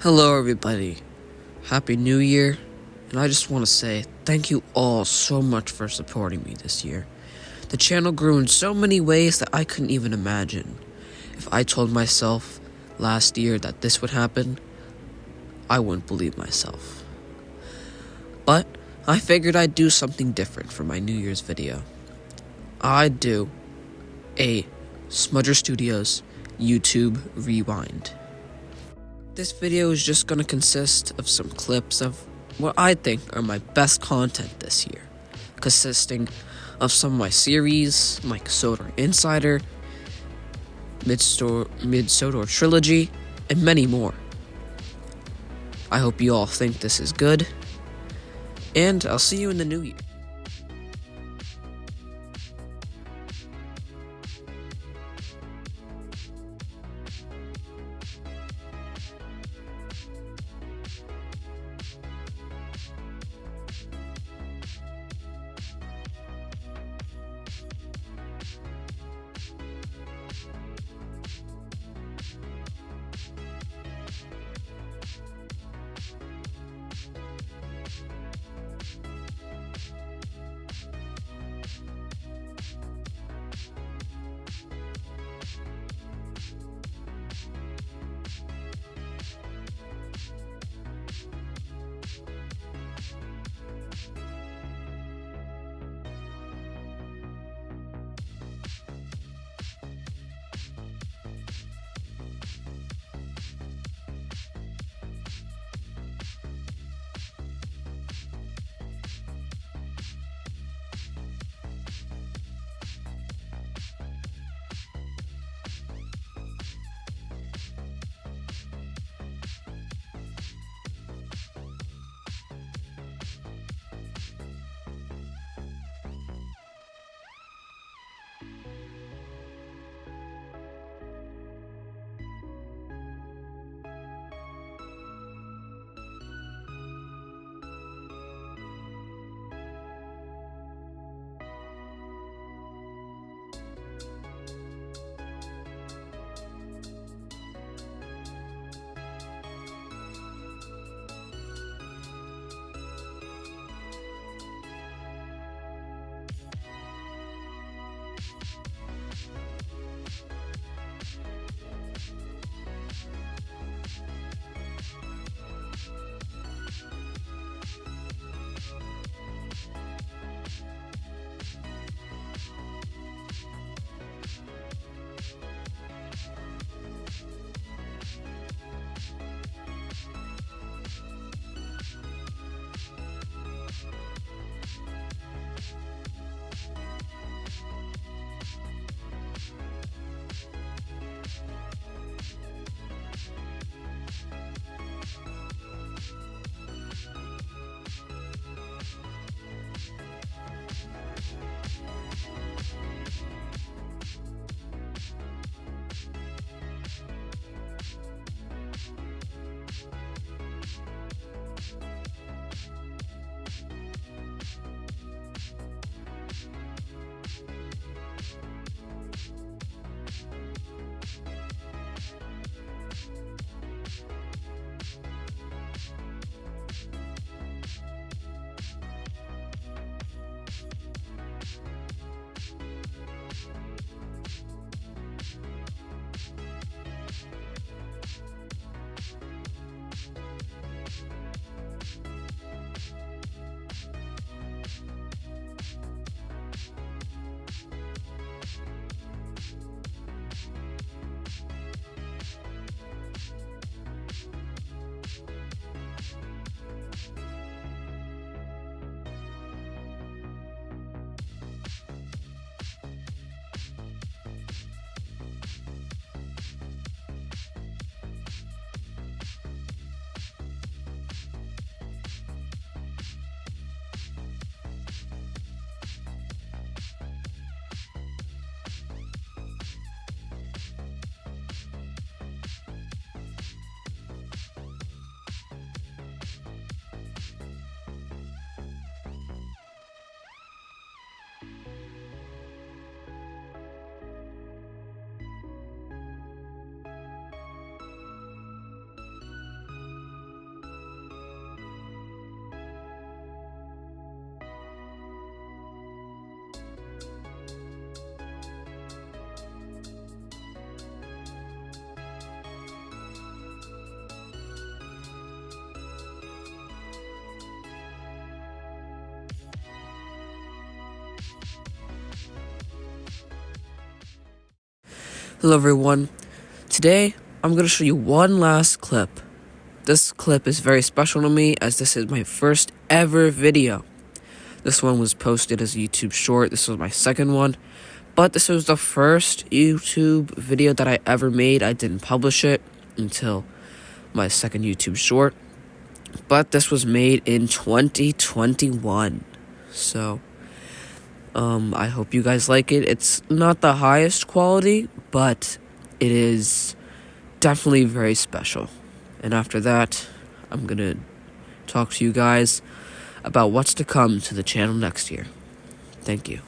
Hello, everybody. Happy New Year. And I just want to say thank you all so much for supporting me this year. The channel grew in so many ways that I couldn't even imagine. If I told myself last year that this would happen, I wouldn't believe myself. But I figured I'd do something different for my New Year's video. I'd do a Smudger Studios YouTube Rewind. This video is just going to consist of some clips of what I think are my best content this year, consisting of some of my series, like Soda Insider, Mid-Soda Trilogy, and many more. I hope you all think this is good, and I'll see you in the new year. Hello everyone. Today, I'm going to show you one last clip. This clip is very special to me as this is my first ever video. This one was posted as a YouTube short. This was my second one. But this was the first YouTube video that I ever made. I didn't publish it until my second YouTube short. But this was made in 2021. So, I hope you guys like it. It's not the highest quality, but it is definitely very special. And after that, I'm gonna talk to you guys about what's to come to the channel next year. Thank you.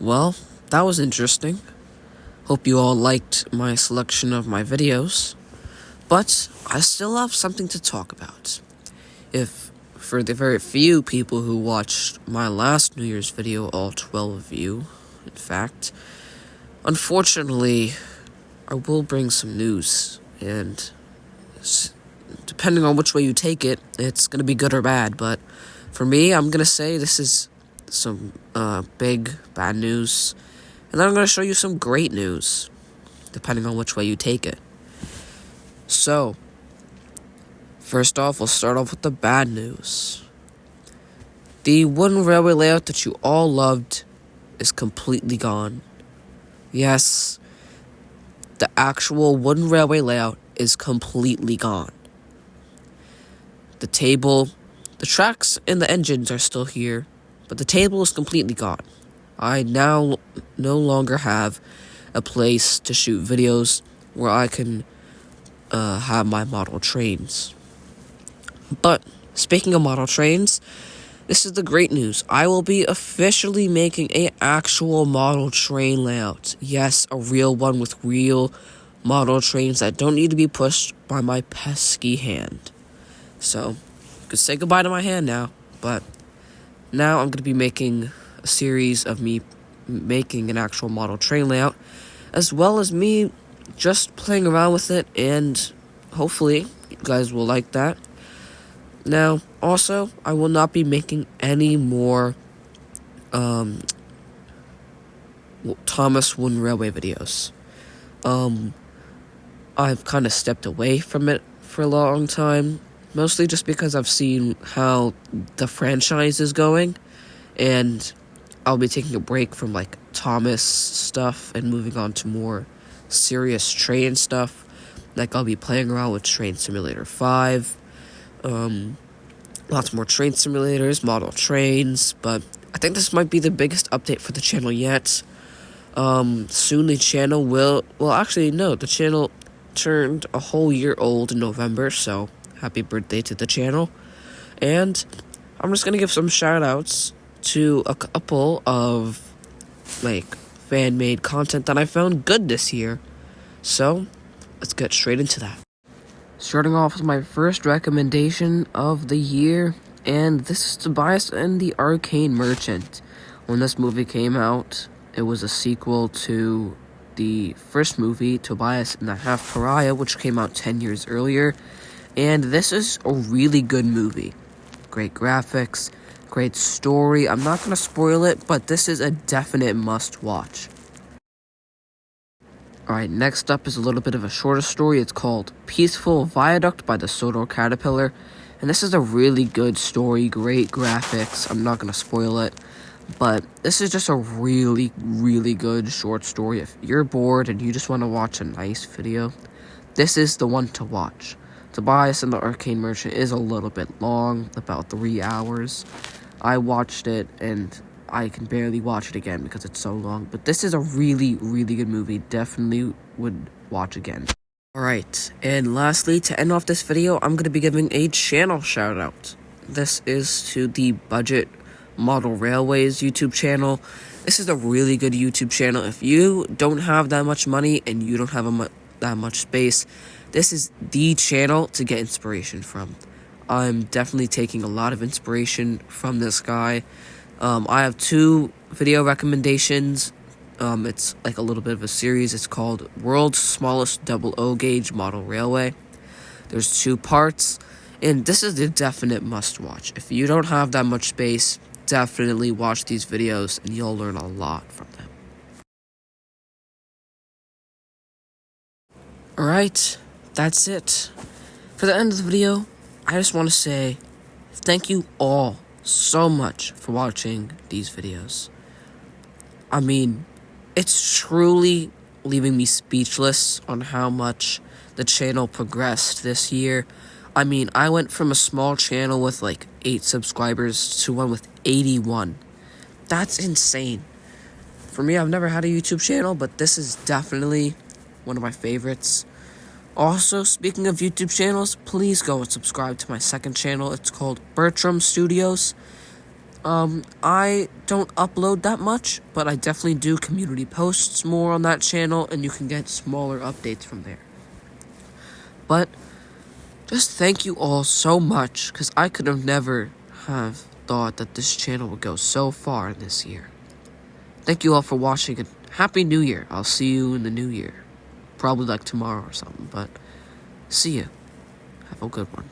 Well, that was interesting. Hope you all liked my selection of my videos. But I still have something to talk about. If for the very few people who watched my last New Year's video, all 12 of you, in fact, unfortunately, I will bring some news. And depending on which way you take it, it's going to be good or bad. But for me, I'm going to say this is some big bad news, and then I'm going to show you some great news, depending on which way you take it. So, first off, we'll start off with the bad news. The wooden railway layout that you all loved is completely gone. Yes, the actual wooden railway layout is completely gone. The table, the tracks, and the engines are still here, but the table is completely gone. I now no longer have a place to shoot videos where I can have my model trains. But speaking of model trains, this is the great news. I will be officially making an actual model train layout. Yes, a real one with real model trains that don't need to be pushed by my pesky hand. So, you could say goodbye to my hand now, but now I'm going to be making a series of me making an actual model train layout, as well as me just playing around with it, and hopefully you guys will like that. Now, also, I will not be making any more Thomas Wooden Railway videos. I've kind of stepped away from it for a long time, mostly just because I've seen how the franchise is going, and I'll be taking a break from, like, Thomas stuff and moving on to more serious train stuff. Like, I'll be playing around with Train Simulator 5, lots more train simulators, model trains, but I think this might be the biggest update for the channel yet. Soon the channel the channel turned a whole year old in November, so happy birthday to the channel. And I'm just gonna give some shoutouts to a couple of, like, fan-made content that I found good this year. So, let's get straight into that. Starting off with my first recommendation of the year, and this is Tobias and the Arcane Merchant. When this movie came out, it was a sequel to the first movie, Tobias and the Half Pariah, which came out 10 years earlier. And this is a really good movie. Great graphics, great story. I'm not going to spoil it, but this is a definite must-watch. Alright, next up is a little bit of a shorter story. It's called Peaceful Viaduct by the Sodor Caterpillar. And this is a really good story, great graphics. I'm not going to spoil it, but this is just a really, really good short story. If you're bored and you just want to watch a nice video, this is the one to watch. Tobias and the Arcane Merchant is a little bit long, about 3 hours. I watched it, and I can barely watch it again because it's so long. But this is a really, really good movie. Definitely would watch again. Alright, and lastly, to end off this video, I'm going to be giving a channel shout out. This is to the Budget Model Railways YouTube channel. This is a really good YouTube channel. If you don't have that much money and you don't have that much space, this is the channel to get inspiration from. I'm definitely taking a lot of inspiration from this guy. I have 2 video recommendations. It's like a little bit of a series. It's called World's Smallest Double O Gauge Model Railway. There's 2 parts, and this is a definite must-watch. If you don't have that much space, definitely watch these videos, and you'll learn a lot from them. Alright, that's it. For the end of the video, I just want to say thank you all so much for watching these videos. I mean, it's truly leaving me speechless on how much the channel progressed this year. I mean, I went from a small channel with like 8 subscribers to one with 81. That's insane. For me, I've never had a YouTube channel, but this is definitely one of my favorites. Also, speaking of YouTube channels, please go and subscribe to my second channel. It's called Bertram Studios. I don't upload that much, but I definitely do community posts more on that channel, and you can get smaller updates from there. But just thank you all so much, because I could have never have thought that this channel would go so far this year. Thank you all for watching, and Happy New Year. I'll see you in the new year. Probably like tomorrow or something, but see ya. Have a good one.